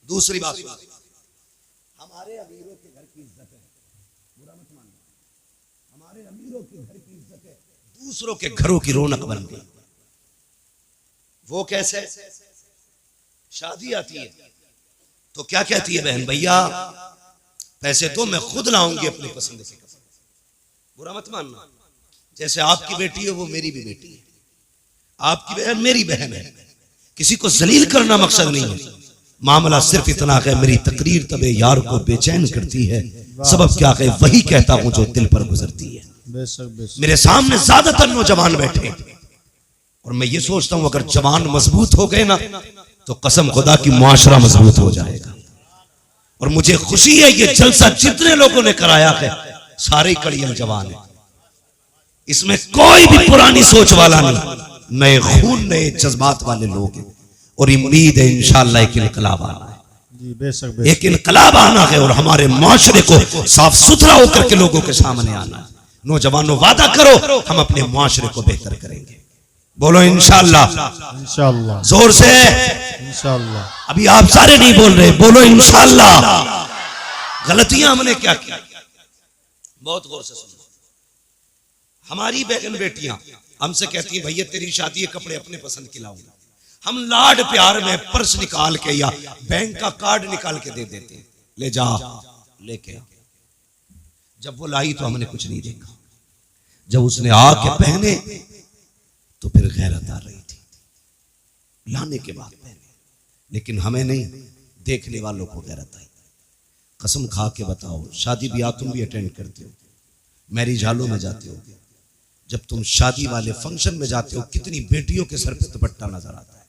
दूसरी बात सुनो, हमारे अमीरों के घर की इज्जत है, बुरा मत मानना, हमारे अमीरों के घर की इज्जत है, दूसरों के घरों की रौनक बन गई। वो कैसे? शादी आती है तो क्या कहती है बहन, भैया पैसे तो मैं खुद लाऊंगी अपनी पसंद से कपड़े। बुरा मत मानना, जैसे आपकी बेटी है वो मेरी भी बेटी है, आपकी बहन मेरी बहन है, किसी को जलील करना मकसद नहीं है। मामला सिर्फ इतना है, मेरी तकरीर तबे यार को बेचैन करती है, सबब क्या है वही कहता हूं जो दिल पर गुजरती है। मेरे सामने ज्यादातर नौजवान बैठे और मैं ये सोचता हूं अगर जवान मजबूत हो गए ना तो कसम खुदा की मुआशरा मजबूत हो जाएगा। और मुझे खुशी है ये जलसा जितने लोगों ने कराया है सारे कड़ियल जवान है, इसमें कोई भी पुरानी सोच वाला नहीं, नए खून नए जज्बात वाले लोग हैं। और उम्मीद है इंशाअल्लाह एक इनकलाब आना है, एक इनकलाब आना है और हमारे माशरे को साफ सुथरा होकर के लोगों के सामने आना है। नौजवानों वादा करो हम अपने माशरे को बेहतर करेंगे, बोलो इंशाअल्लाह, इंशाअल्लाह, जोर से इंशाअल्लाह। अभी आप सारे नहीं बोल रहे, बोलो इंशाअल्लाह। गलतियां हमने क्या की, बहुत गौर से सुनो। हमारी बहन बेटियां हमसे कहती हैं भैया तेरी शादी है कपड़े अपने पसंद के लाऊंगा, हम लाड प्यार में पर्स निकाल के या बैंक का कार्ड निकाल के दे देते हैं, ले जा लेके आ। जब वो लाई तो हमने कुछ नहीं देखा, जब उसने आके पहने तो फिर गैरत आ रही थी, लाने के बाद पहने, लेकिन हमें नहीं, देखने वालों को गैरत आई। कसम खा के बताओ, शादी ब्याह तुम भी अटेंड करते हो, मैरिज हॉलों में जाते हो, जब तुम शादी वाले फंक्शन में जाते हो कितनी बेटियों के सर पे दुपट्टा नजर आता है,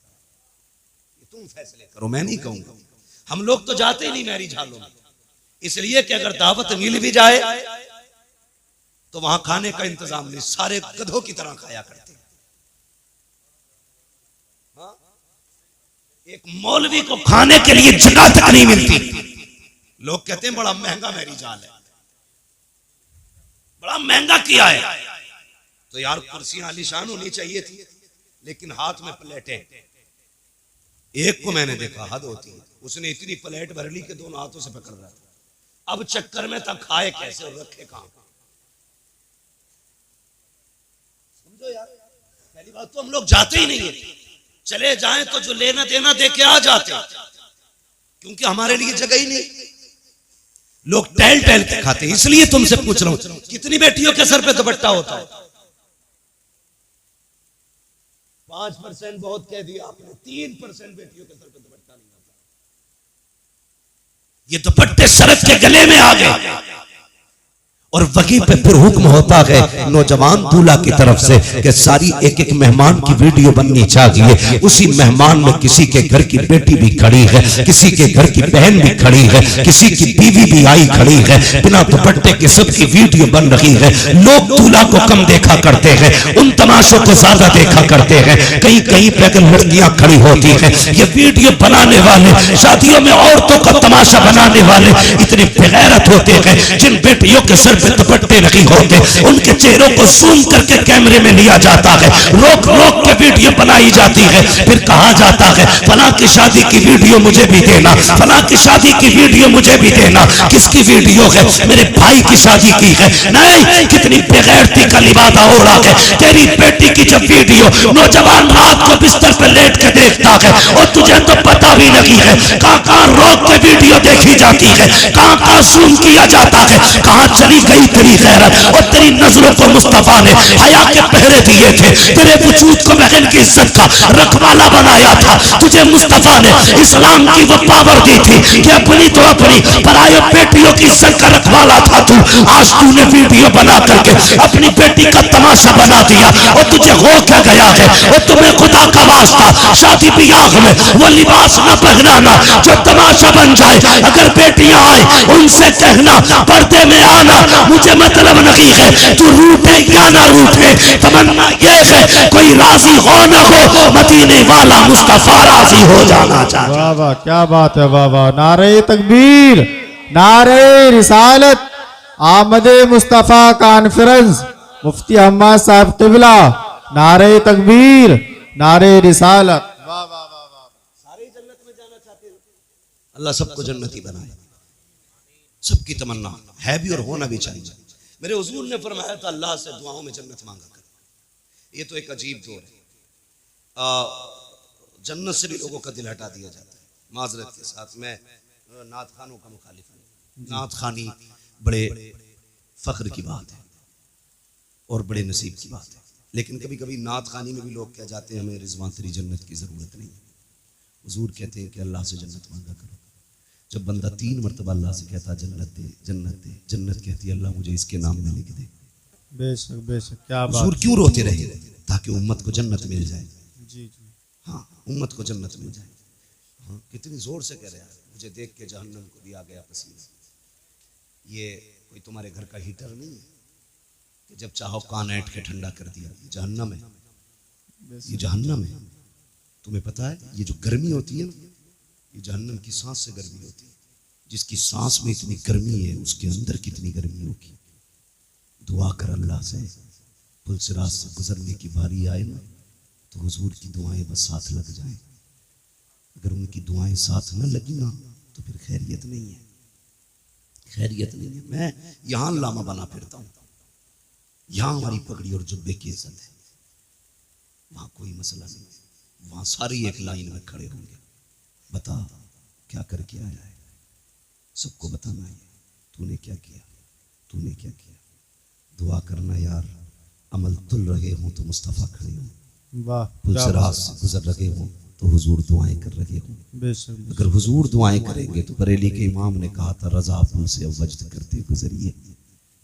तुम फैसले करो, मैं नहीं कहूंगा। हम लोग तो जाते ही नहीं मैरिज हॉलों में, इसलिए कि अगर दावत मिल भी जाए तो वहां खाने का इंतजाम नहीं, सारे गधों की तरह खाया करते हैं। हाँ? एक मौलवी को खाने के लिए जगह तक नहीं मिलती, लोग कहते हैं बड़ा महंगा मैरिज हॉल है, बड़ा महंगा किया है। तो यार कुर्सियां आलीशान होनी चाहिए थी, लेकिन हाथ में प्लेटें। एक को मैंने देखा, हद होती है, उसने इतनी प्लेट भर ली कि दोनों हाथों से पकड़ रहा था। अब चक्कर में था खाए कैसे और रखे कहां। समझो यार, पहली बात तो हम लोग जाते ही नहीं है, चले जाएं तो जो लेना देना दे के आ जाते, क्योंकि हमारे लिए जगह ही नहीं, लोग टहल टहल के खाते। इसलिए तुमसे पूछ रहा हूं कितनी बेटियों के सर पे दुपट्टा होता है? 5% बहुत कह दिया आपने, 3% बेटियों के सर पे दुपट्टा नहीं होता। ये दुपट्टे सड़क के गले में आ गए और वहीं पे फिर हुक्म होता है नौजवान दूल्हा की तरफ से कि सारी एक एक मेहमान की वीडियो बननी चाहिए। उसी मेहमान में किसी के घर की बेटी भी खड़ी है, किसी के घर की बहन भी खड़ी है, किसी की बीवी भी आई खड़ी है, बिना दुपट्टे के सबकी वीडियो बन रही है। लोग दूल्हा को कम देखा करते हैं, उन तमाशों को ज्यादा देखा करते हैं। कहीं कहीं पे अगर लड़कियां खड़ी होती हैं, ये वीडियो बनाने वाले, शादियों में औरतों का तमाशा बनाने वाले इतने बेगैरत होते हैं, जिन बेटियों के सर पे दुपट्टे नहीं होते उनके चेहरों को जूम करके कैमरे में लिया जाता है, रोक रोक के वीडियो बनाई जाती है, फिर कहा जाता है फलां की शादी की वीडियो मुझे भी देना, फलां की शादी की वीडियो मुझे भी देना। किसकी वीडियो है? मेरे भाई की शादी की है। नहीं, कितनी बेगैरती का लिबादा हो रहा है। तेरी बेटी की जब वीडियो नौजवान रात को बिस्तर पर लेट के देखता है और तुझे तो पता भी नहीं है कहां कहां रोक के वीडियो देखी जाती है, कहां कहां जूम किया जाता है, कहां चली गई तेरी गैरत। और तेरी नजरों को मुस्तफा ने हया के पहरे दिए थे, तेरे वजूद को बहन की इज्जत का रखवाला बनाया था। तुझे मुस्तफा ने इस्लाम की वो पावर दी थी कि अपनी तो अपनी पराये बेटियों की इज्जत का रखवाला था तू। आज तूने वीडियो बना करके अपनी बेटी का तमाशा बना दिया और तुझे हो क्या गया है। और तुम्हें खुदा का वास्ता शादी ब्याह में वो लिबास न पहनाना जो तमाशा बन जाए। अगर बेटियां आए उनसे कहना पर्दे में आना, मुझे मतलब नहीं है तू रूठे या ना रूठे, तमन्ना ये है कोई राजी हो ना हो, मदीने वाला मुस्तफा राजी हो जाना चाहिए। वाह वाह, क्या बात है, वाह वाह। नारे तकबीर, नारे रिसालत, आमदे मुस्तफा कॉन्फ्रेंस, मुफ्ती अहमद साहब क़िबला, नारे तकबीर, नारे रिसालत। वाह वाह वाह वाह। सारे जन्नत में जाना चाहते हैं, अल्लाह सबको जन्नती बनाए, सबकी तमन्ना है भी और होना भी चाहिए। मेरे हुजूर ने फरमाया था अल्लाह से दुआओं में जन्नत मांगा करो। ये तो एक अजीब दौर है, जन्नत से भी लोगों का दिल हटा दिया जाता है। माजरत के साथ मैं नात खानों का मुखालिफ हूँ। नात खानी बड़े फख्र की बात है और बड़े नसीब की बात है, लेकिन कभी कभी नात खानी में भी लोग कह जाते हैं हमें रिजवान तेरी जन्नत की ज़रूरत नहीं है। हुजूर कहते हैं कि अल्लाह से जन्नत मांगा करो। जब बंदा 3 मरतबा अल्लाह से कहता जन्नत दे जन्नत दे, जन्नत कहती है अल्लाह मुझे इसके नाम में लिख दे। बेशक बेशक, क्या बात। हुजूर क्यों रोते रहे? ताकि उम्मत को जन्नत मिल जाए। जी जी, हाँ, उम्मत को जन्नत मिल जाए। हाँ, कितनी जोर से कह रहे हैं, मुझे देख के जहन्नम को भी आ गया पसीना। ये कोई तुम्हारे घर का हीटर नहीं है कि जब चाहो कान ऐंठ के ठंडा कर दिया। ये जहन्नम है, ये जहन्नम है। तुम्हें पता है ये जो गर्मी होती है ना, ये जहन्नम की सांस से गर्मी होती है। जिसकी सांस में इतनी गर्मी है उसके अंदर कितनी गर्मी होगी। दुआ कर अल्लाह से, पुलसिरात से गुजरने की बारी आए ना तो हुजूर की दुआएं बस साथ लग जाएं। अगर उनकी दुआएं साथ न लगी ना तो फिर खैरियत नहीं है, खैरियत नहीं है। मैं यहाँ लामा बना फिरता हूँ, यहाँ हमारी पगड़ी और जुब्बे की इज्जत है, वहाँ कोई मसला नहीं है। वहाँ सारी एक लाइन में खड़े होंगे, बता क्या करके आया है, सबको बताना है तूने क्या किया, तूने क्या किया। दुआ करना यार, अमल तुल रहे हो तो मुस्तफ़ा खड़े हो, वाह, पुलसिरात से गुजर रहे हो तो हुजूर दुआएं कर रहे हो। बेशक। अगर हुजूर दुआएं करेंगे तो बरेली के इमाम ने कहा था रजा पुल से वजद करते गुजरिए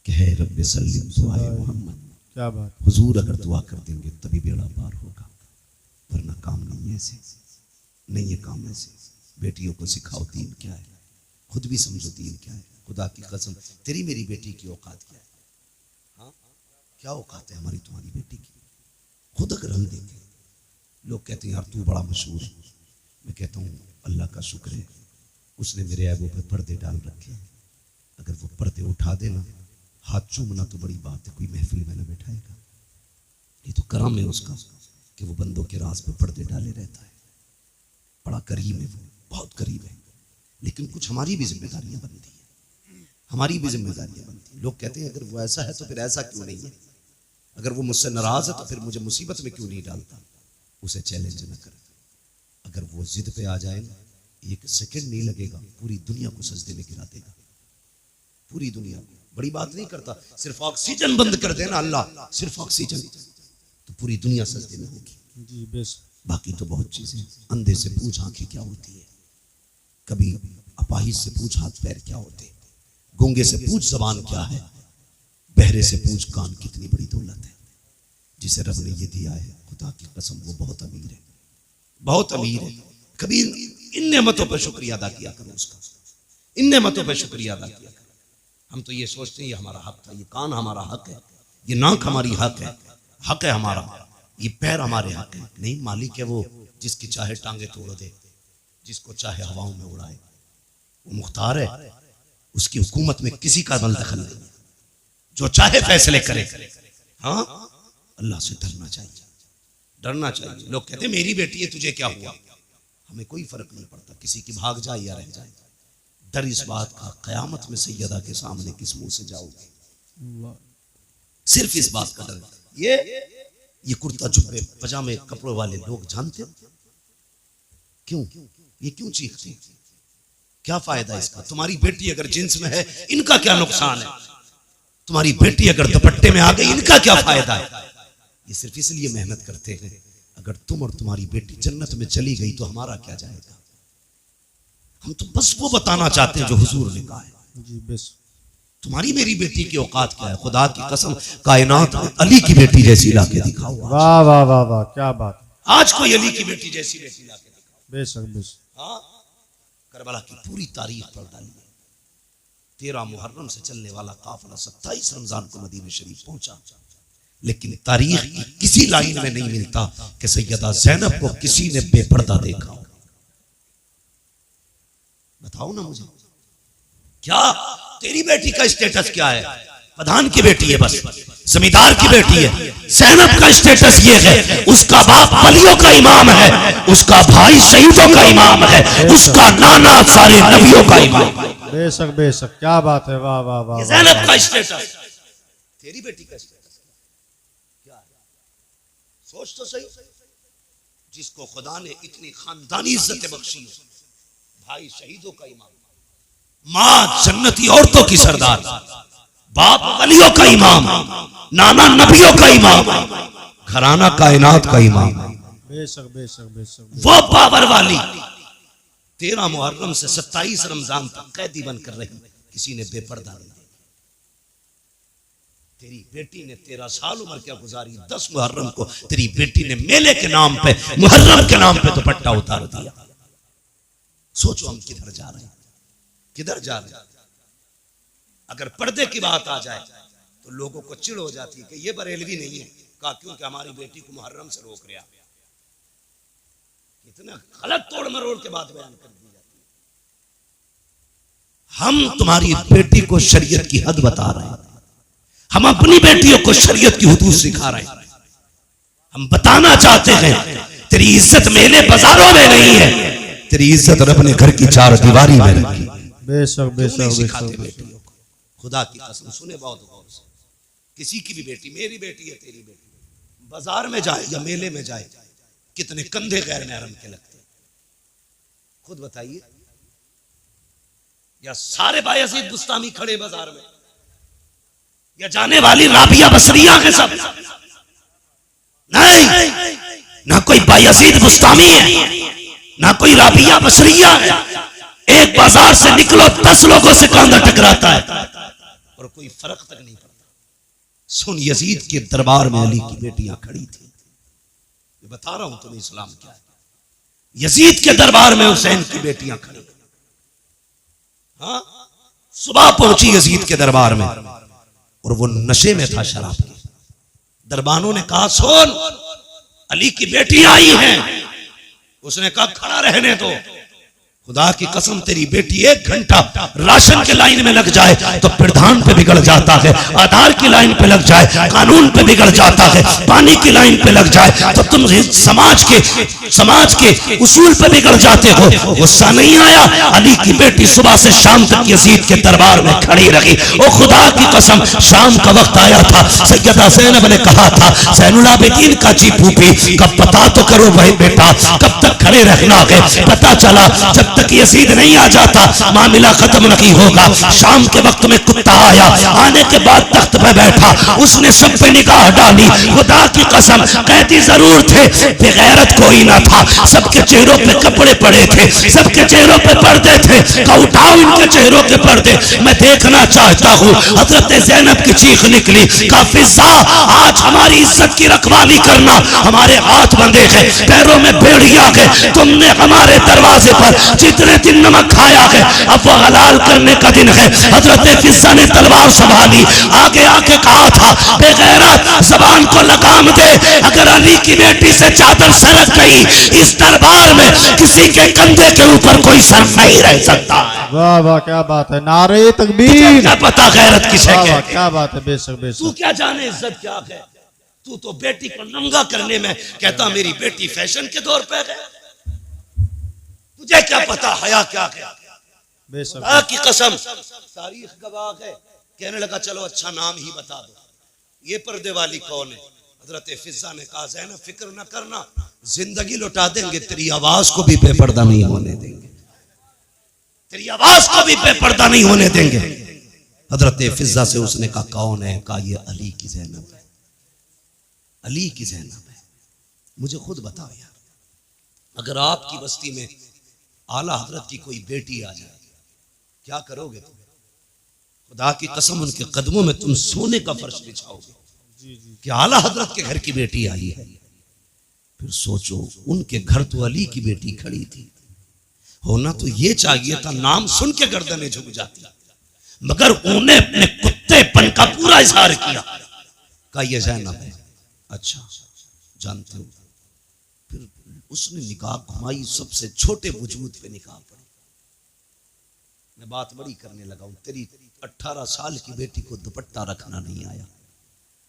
कि है रब्बे सल्लिम दुआए मोहम्मद। क्या बात। हुजूर अगर दुआ कर देंगे तभी बेड़ा पार होगा, वरना काम नहीं है ऐसे, नहीं है काम ऐसे। बेटियों को सिखाओ दीन क्या है, खुद भी समझो दीन क्या है। खुदा की कसम तेरी मेरी बेटी की औकात क्या है? हाँ, क्या औकात है हमारी तुम्हारी बेटी की? खुद अगर हम देखें, लोग कहते हैं यार तू बड़ा मशहूर है। मैं कहता हूँ अल्लाह का शुक्र है उसने मेरे ऐबों पे पर्दे डाल रखे हैं। अगर वो पर्दे उठा देना, हाथ चूमना तो बड़ी बात है, कोई महफिल में न बैठाएगा। ये तो करम है उसका कि वो बंदों के राज पे पर्दे डाले रहता है। बड़ा करीब है वो, बहुत करीब है। लेकिन कुछ हमारी भी जिम्मेदारियां बनती हैं, हमारी भी जिम्मेदारियां बनती हैं। लोग कहते हैं अगर वो ऐसा है तो फिर ऐसा क्यों नहीं है? अगर वो मुझसे नाराज है तो फिर मुझे मुसीबत में क्यों नहीं डालता? उसे चैलेंज न कर। अगर वो जिद पे आ जाए ना, 1 सेकंड नहीं लगेगा, पूरी दुनिया को सजदे में गिरा देगा, पूरी दुनिया को। बड़ी बात नहीं करता, सिर्फ ऑक्सीजन बंद कर देना अल्लाह, सिर्फ ऑक्सीजन, तो पूरी दुनिया सजदे में होगी। जी बेशक। बाकी तो बहुत चीजें। अंधे से पूछ आंखें क्या होती है, कभी अपाहिज से पूछ हाथ पैर क्या होते, गूंगे से पूछ जबान क्या है, बहरे से पूछ कान कितनी बड़ी दौलत है। जिसे रब ने ये दिया है, खुदा की कसम वो बहुत अमीर है, बहुत अमीर है। कभी इन नेमतों पर शुक्रिया अदा किया करो उसका, इन नेमतों पर शुक्रिया अदा किया करो। हम तो ये सोचते हैं ये हमारा हक था, ये कान हमारा हक है, ये नाक हमारी हक है हमारा, ये पैर हमारे हक है। नहीं, मालिक है वो जिसकी चाहे टांगे तोड़ दे, जिसको चाहे हवाओं में उड़ाए, वो मुख्तार है, उसकी हुकूमत में किसी का दखल नहीं, जो चाहे फैसले करे। हाँ, अल्लाह से डरना चाहिए, डरना चाहिए। लोग कहते हैं मेरी बेटी है तुझे क्या हुआ? हमें कोई फर्क नहीं पड़ता, किसी की भाग जाए या रह जाए। डर इस बात का कयामत में सैयदा के सामने किस मुंह से जाओगे, सिर्फ इस बात का डर। ये कुर्ता जुब्बे पजामे कपड़ों वाले लोग जानते हो क्यों? ये क्यों चीखते हैं? क्या फायदा इसका? तुम्हारी बेटी अगर जिन्स में है, इनका क्या नुकसान है? तुम्हारी बेटी अगर दुपट्टे में आ गई, इनका क्या फायदा है? ये सिर्फ इसलिए मेहनत करते हैं। अगर तुम और तुम्हारी बेटी जन्नत में चली गई तो हमारा क्या जाएगा? हम तो बस वो बताना चाहते हैं जो हुजूर ने कहा है। जी बस। तुम्हारी मेरी बेटी की औकात क्या है? खुदा की कसम कायनात में अली की बेटी जैसी लाके दिखाओ। वाह वाह वाह वाह, क्या बात। आज कोई अली की बेटी जैसी बेटी लाके दिखाओ। बेशक बेशक। हाँ, करबला की पूरी तारीख पढ़ डालिए। 13 मुहर्रम से चलने वाला काफिला 27 रमजान को मदीना शरीफ पहुंचा, लेकिन तारीख की किसी लाइन में नहीं मिलता कि सैयदा ज़ैनब को किसी ने बेपर्दा देखा हो। बताओ ना मुझे, क्या तेरी बेटी का स्टेटस क्या है? प्रधान की बेटी है, बस जमींदार की बेटी है। ज़ैनब का स्टेटस ये है, उसका बाप वलियों का इमाम है, उसका भाई शहीदों का इमाम है, उसका नाना सारे नबियों का इमाम है। बेशक बेशक, क्या बात है, वाह वाह वाह। ज़ैनब का स्टेटस, तेरी बेटी का स्टेटस क्या है? सोच तो सही। जिसको खुदा ने इतनी खानदानी इज्जत बख्शी हो, भाई शहीदों का इमाम, मां जन्नती औरतों की सरदार, बाप वलियों का इमाम, नाना नबियों का इमाम, घराना कायनात का इमाम। बेशक बेशक बेशक। वो पावर वाली 13 मुहर्रम से 27 रमजान तक कैदी बनकर रही, किसी ने बेपर्दा नहीं। तेरी बेटी ने 13 साल उम्र क्या गुजारी, 10 मुहर्रम को तेरी बेटी ने मेले के नाम पे, मुहर्रम के नाम पे दुपट्टा उतार दिया। सोचो हम किधर जा रहे हैं, किधर जा रहे हैं। अगर पर्दे की बात आ जाए तो लोगों को चिढ़ हो जाती है कि ये बरेलवी नहीं है, कहा क्योंकि हमारी बेटी को मुहर्रम से रोक रहा। कितना गलत तोड़ मरोड़ के बात बयान कर दी जाती है। हम तुम्हारी बेटी को शरीयत की हद बता रहे हैं, हम अपनी बेटियों को शरीयत की हुदूद सिखा रहे हैं। हम बताना चाहते हैं तेरी इज्जत मेले बाजारों में नहीं है, तेरी इज्जत अपने घर की चार दीवारी में रखी। बेशक बेशक सिखाते बेशक। बेटियों को, खुदा की कसम सुने बहुत गौर से, किसी की भी बेटी, मेरी बेटी है, तेरी बेटी, बाजार में जाए या मेले में जाए, कितने कंधे गैर महरम के लगते हैं, खुद बताइए। या सारे बायजीद बुस्तामी खड़े बाजार में, या जाने वाली राबिया बसरिया के सब, नहीं, ना कोई बायजीद बुस्तामी है, ना कोई राबिया बसरिया है। एक बाजार से निकलो 10 लोगों से कांधा टकराता है और कोई फर्क तक नहीं पड़ता। सुन, यजीद के दरबार में अली की बेटियां खड़ी थी, मैं बता रहा हूं तुम्हें इस्लाम क्या है। यजीद के दरबार में हुसैन की बेटियां खड़ी, हाँ, सुबह पहुंची यजीद के दरबार में और वो नशे में था शराब के। दरबानों ने कहा सुन, अली की बेटियां आई हैं। उसने कहा खड़ा रहने दो, खुदा की कसम तेरी बेटी 1 घंटा राशन के लाइन में लग जाए तो प्रधान पे बिगड़ जाता है, आधार की लाइन पे लग जाए कानून पे बिगड़ जाता है, पानी की लाइन पे लग जाए तो तुम समाज के उसूल पे बिगड़ जाते हो। गुस्सा नहीं आया, अली की बेटी सुबह से शाम तक यजीद के दरबार में खड़ी रही। ओ खुदा की कसम, शाम का वक्त आया था, सैयदा ज़ैनब ने कहा था ज़ैनुल आबिदीन का जी फूफी कब पता तो करो भाई बेटा, कब तक खड़े रहना है। पता चला जब तक यजीद नहीं आ जाता मामला खत्म नहीं होगा। शाम के वक्त में कुत्ता आया, आने के बाद तख्त पे बैठा, उसने सब पे निगाह डाली। खुदा की कसम, कैदी जरूर थे, बेगैरत कोई ना था। सबके चेहरों पे कपड़े पड़े थे, सबके चेहरों पे पर्दे थे। का उठाओ इनके चेहरों के पर्दे, मैं देखना चाहता हूँ। हजरत ज़ैनब की चीख निकली, काफिज़ा आज हमारी इज्जत की रखवाली करना, हमारे हाथ बंधे हैं, पैरों में बेड़ियां है, तुमने हमारे दरवाजे पर जितने दिन नमक खाया है अब वो हलाल करने का दिन है। हजरत फिज़्ज़ा ने तलवार संभाली, आगे आके कहा था बेगैरत जबान को लगाम दे, अगर अली की बेटी से चादर सरक गई इस दरबार में किसी के कंधे के ऊपर कोई सर नहीं रह सकता। वाह वाह, क्या बात है, नारे तकबीर। क्या पता गैरत किसे वाह वाह, कहते हैं? क्या बात है, बेशक तू बेशक। क्या जाने इज्जत क्या है? तू तो बेटी को नंगा करने में कहता मेरी बेटी फैशन के दौर पे है। तुझे क्या पता हया क्या है? बेशक खुदा की कसम, तारीख गवाह है। कहने लगा चलो अच्छा नाम ही बता दो, ये पर्दे वाली कौन है? हजरत फिज़्ज़ा ने कहा ज़ैनब फिक्र न करना, जिंदगी लौटा देंगे, तेरी आवाज को भी बेपर्दा नहीं होने देंगे, तेरी आवाज को भी बेपर्दा नहीं होने देंगे। हजरत फिज़्ज़ा से उसने कहा कौन है? कहा ये अली की ज़ैनब है, अली की ज़ैनब है। मुझे खुद बताओ यार, अगर आपकी बस्ती में आला हजरत की कोई बेटी आ जाए क्या करोगे तुम? खुदा की कसम उनके कदमों में तुम सोने का फर्श बिछाओगे कि आला हजरत के घर की बेटी आई है। फिर सोचो उनके घर तो अली की बेटी खड़ी थी, होना तो ये चाहिए था नाम सुन के गर्दनें झुक जाती, मगर उन्हें अपने कुत्तेपन का पूरा इजहार किया। कहा ये ज़ैनब है, अच्छा जानते हो। फिर उसने निकाह घुमाई, सबसे छोटे वजूद पे निकाह पड़ी। मैं बात बड़ी करने लगा हूं। तेरी 18 साल की बेटी को दुपट्टा रखना नहीं आया,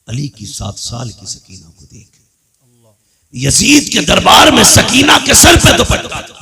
अली की 7 साल की सकीना को देख। यजीद के दरबार में सकीना के सर पे दुपट्टा था।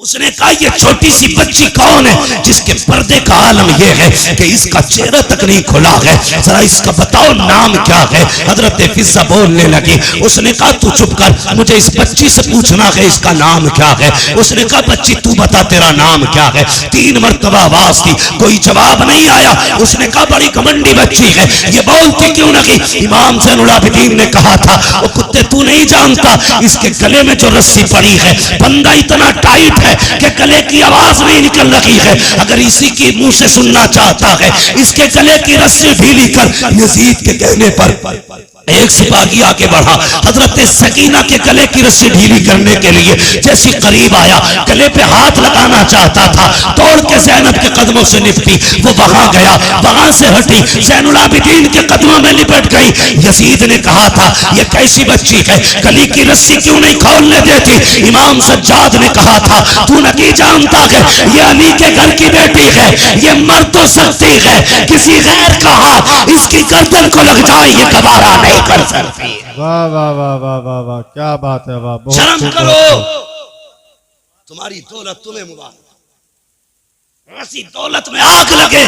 उसने कहा ये छोटी सी बच्ची कौन है जिसके पर्दे का आलम यह है कि इसका चेहरा तक नहीं खुला है, जरा इसका बताओ नाम क्या है। हजरत फिजा बोलने लगी। उसने कहा तू चुप कर, मुझे इस बच्ची से पूछना है इसका नाम क्या है। उसने कहा बच्ची तू बता तेरा नाम क्या है। 3 मरतबा आवाज की, कोई जवाब नहीं आया। उसने कहा बड़ी घमंडी बच्ची है, ये बोलती क्यों नहीं। इमाम ज़ैनुल आबिदीन ने कहा था वो कुत्ते तू नहीं जानता इसके गले में जो रस्सी पड़ी है बंदा इतना टाइट है कि गले की आवाज नहीं निकल रही है। अगर इसी की मुंह से सुनना चाहता है इसके गले की रस्सी ढीली कर। यजीद के कहने पर एक सिपाही आगे बढ़ा, हजरत सकीना के गले की रस्सी ढीली करने के लिए जैसी करीब आया, गले पे हाथ लगाना चाहता था, दौड़ के ज़ैनब के कदमों से निपटी। वो वहां गया, वहां से हटी, ज़ैनुल आबिदीन के कदमों में लिपट गई। यजीद ने कहा था ये कैसी बच्ची है, गले की रस्सी क्यों नहीं खोलने देती। इमाम सज्जाद ने कहा था तू नहीं जानता है ये अली के घर की बेटी है, ये मर तो सकती है, किसी गैर का हाथ इसकी गर्दन को लग जाए ये गवारा नहीं कर सकती। वाह वाह वाह वाह वाह वाह, क्या बात है, वाह, बहुत शर्म खूब, करो, बहुत खूब। तुम्हारी दौलत तुम्हें मुबारक। ऐसी दौलत में आग लगे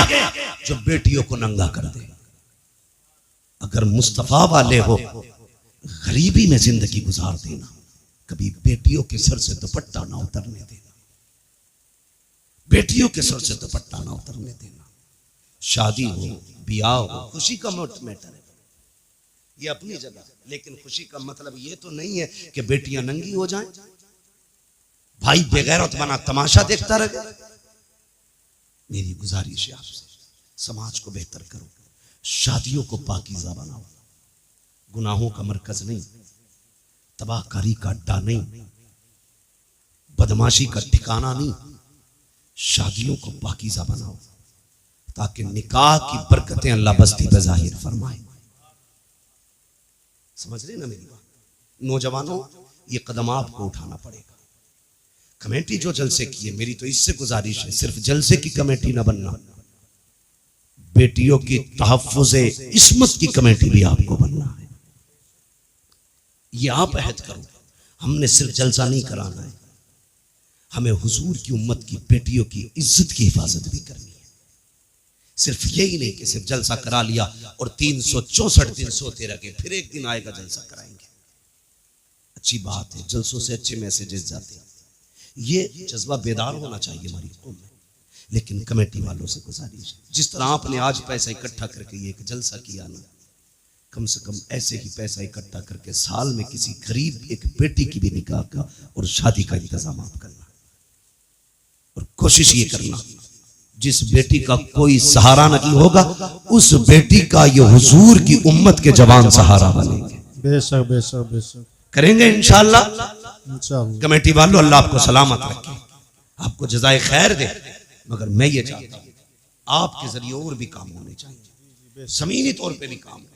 जो बेटियों को नंगा कर दे। अगर मुस्तफा वाले हो गरीबी में जिंदगी गुजार देना, कभी बेटियों के सर से दुपट्टा ना उतरने देना, बेटियों के सर से दुपट्टा ना उतरने देना। शादी हो, ब्याह हो, खुशी का मैटर है ये अपनी जगह, लेकिन खुशी का मतलब ये तो नहीं है कि बेटियां नंगी हो जाएं, भाई बेगैरत बना तमाशा देखता रहे। मेरी गुजारिश है आपसे, समाज को बेहतर करो, शादियों को पाकीज़ा बनाओ, गुनाहों का मरकज नहीं, तबाहकारी का अड्डा नहीं, बदमाशी का ठिकाना नहीं। शादियों को पाकीज़ा बनाओ ताकि निकाह की बरकतें अल्लाह बस्ती पे जाहिर फरमाए। समझ रहे ना मेरी बात। नौजवानों ये कदम आपको उठाना पड़ेगा। कमेटी जो जलसे की है, मेरी तो इससे गुजारिश है सिर्फ जलसे की कमेटी ना बनना, बेटियों की तहफ़्फ़ुज़े इस्मत की कमेटी भी आपको बनना है। ये आप अहद करो, हमने सिर्फ जलसा नहीं कराना है, हमें हुजूर की उम्मत की बेटियों की इज्जत की हिफाजत भी करनी है। सिर्फ यही नहीं कि सिर्फ जलसा करा लिया और 364 दिन सोते रह गए, फिर एक दिन आएगा जलसा कराएंगे। अच्छी बात है, जलसों से अच्छे मैसेजेस जाते हैं, ये जज्बा बेदार होना चाहिए हमारी कौम में। लेकिन कमेटी वालों से गुजारिश है, जिस तरह आपने आज पैसा इकट्ठा करके ये एक जलसा किया ना, कम से कम ऐसे ही पैसा इकट्ठा करके साल में किसी गरीब एक बेटी की भी निकाह का और शादी का इंतजाम आप करना। और कोशिश ये करना जिस बेटी का कोई सहारा नहीं होगा उस बेटी का ये हुजूर की उम्मत के जवान सहारा बनेंगे। बेशक बेशक बेशक करेंगे इंशाअल्लाह। इंशाअल्लाह। कमेटी वालों अल्लाह आपको सलामत रखे, आपको जज़ाए खैर दे। मगर मैं ये चाहता हूँ आपके जरिए और भी काम होने चाहिए, ज़मीनी तौर पे भी काम हो।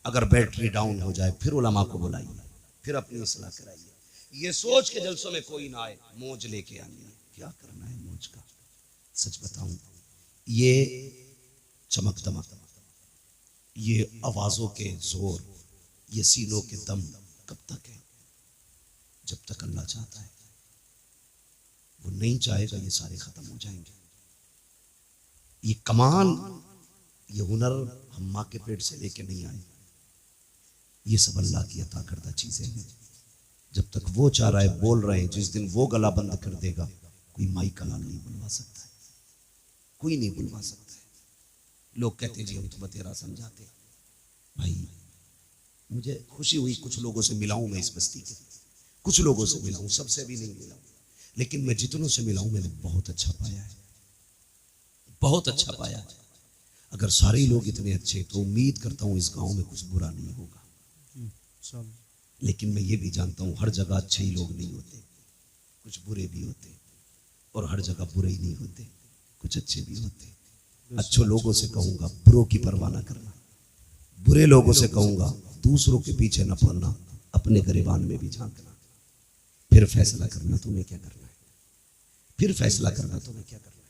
अगर बैटरी डाउन हो जाए फिर उलमा को बुलाइए, फिर अपनी इस्लाह कराइए। ये सोच के जलसों में कोई ना आए मौज लेके आनी है, क्या करना है मौज का। सच बताऊं, ये चमक दमक, ये आवाजों के जोर, ये सीनों के दम कब तक है? जब तक अल्लाह चाहता है। वो नहीं चाहेगा ये सारे खत्म हो जाएंगे। ये कमाल, ये हुनर हम माँ के पेट से लेके नहीं आए, ये सब अल्लाह की अता करदा चीजें हैं। जब तक वो चाह रहा है बोल रहे हैं, जिस दिन वो गला बंद कर देगा कोई माई कलाम नहीं बुलवा सकता है, कोई नहीं बुलवा सकता है। लोग कहते हैं जी हम तो बतेरा समझाते। भाई मुझे खुशी हुई, कुछ लोगों से मिला हूं मैं इस बस्ती के, कुछ लोगों से मिला हूं, सबसे भी नहीं मिला हूं, लेकिन मैं जितनों से मिला हूं मैंने बहुत अच्छा पाया है, बहुत अच्छा पाया है। अगर सारे लोग इतने अच्छे तो उम्मीद करता हूं इस गांव में कुछ बुरा नहीं होगा। लेकिन मैं ये भी जानता हूं हर जगह अच्छे ही लोग नहीं होते, कुछ बुरे भी होते, और हर जगह बुरे ही नहीं होते, कुछ अच्छे भी होते। अच्छे लोगों से कहूंगा बुरों की परवाह ना करना, बुरे लोगों से कहूंगा दूसरों के पीछे न पड़ना, अपने गिरबान में भी झांकना, फिर फैसला करना तुम्हें क्या करना है, फिर फैसला करना तुम्हें क्या करना है।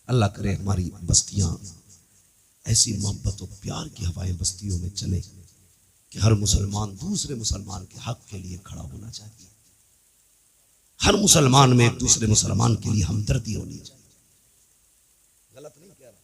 अल्लाह करे हमारी बस्तियां ऐसी मोहब्बत और प्यार की हवाएं बस्तियों में चले कि हर मुसलमान दूसरे मुसलमान के हक के लिए खड़ा होना चाहिए। हर मुसलमान में एक दूसरे मुसलमान के लिए हमदर्दी होनी चाहिए। गलत नहीं कह रहा।